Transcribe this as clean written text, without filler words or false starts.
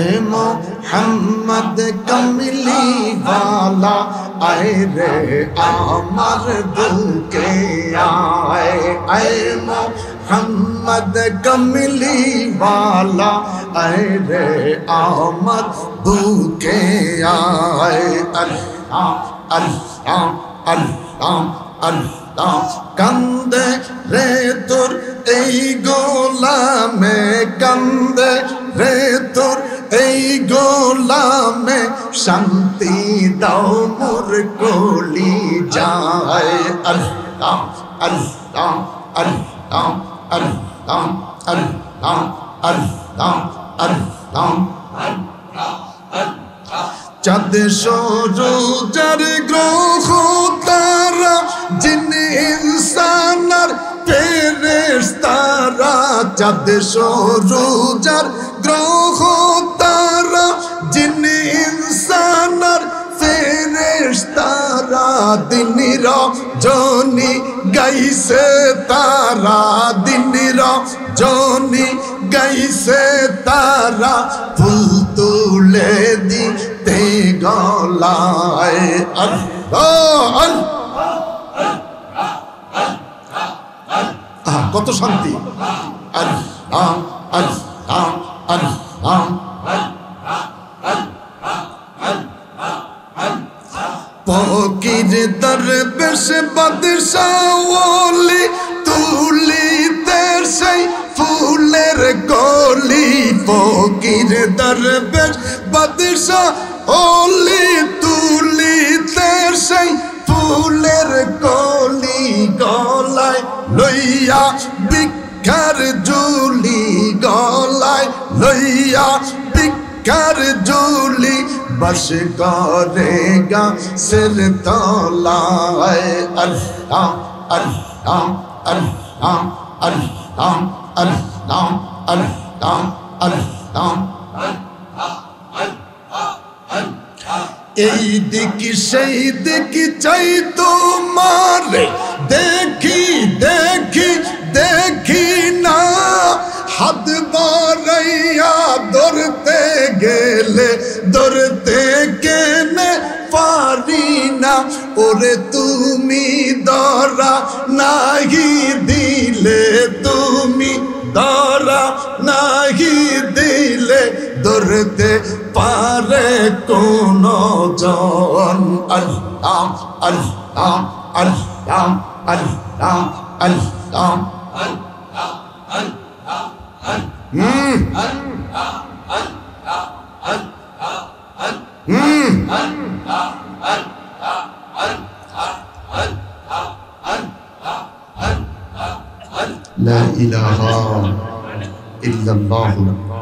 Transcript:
ऐ मोहम्मद कमली वाला आए रे आमर दिल के आए ऐ मोहम्मद कमली वाला आए रे आमर भूखे आए अल्लाह अल्लाह अल्लाह अल्लाह कंदे रे तुर এই গোলামে কান্দে রে তোর এই গোলামে শান্তি দাও মোর কলি যায় আল্লাহ আল্লাহ আল্লাহ আল্লাহ আল্লাহ আল্লাহ আল্লাহ চাঁদ সূরজের গ্রহ তারা জিন ইনসান আর ফেরেশতারা চাঁদ সূরজের গ্রহ তারা জিন ইনসান আর ফেরেশতারা দিন রজনী গাইছে তারা দিন রজনী গাইছে তারা ফুল তুলে দিতে গলায় আল্লাহ কত শান্তি আল্লাহ আল্লাহ আল্লাহ ফকির দরবেশ বাদশাহ ওলি তুলিতে সেই ফুলের কলি ফকির দরবেশ বাদশাহ ওলি তুলিতে সেই ফুলের কলি গলায় লইয়া ভিক্ষার ঝুলি গলায় লইয়া ভিক্ষার ঝুলি বস করে গাছের তলায় আল্লাহ আল্লাহ আল্লাহ আল্লাহ আল্লাহ আল্লাহ আল্লাহ এই দিকি সেই দিকি চাই তোমারে দেখি দেখি দেখি না হাত বাড়াইয়া ধরতে গেলে ধরতে কেনে পারি না ওরে তুমি ধরা নাহি দিলে তুমি ধরা নাহি দিলে ধরতে পারে কোন জন আল্লাহ আল্লাহ আল্লাহ আল্লাহ আল্লাহ لا إله إلا الله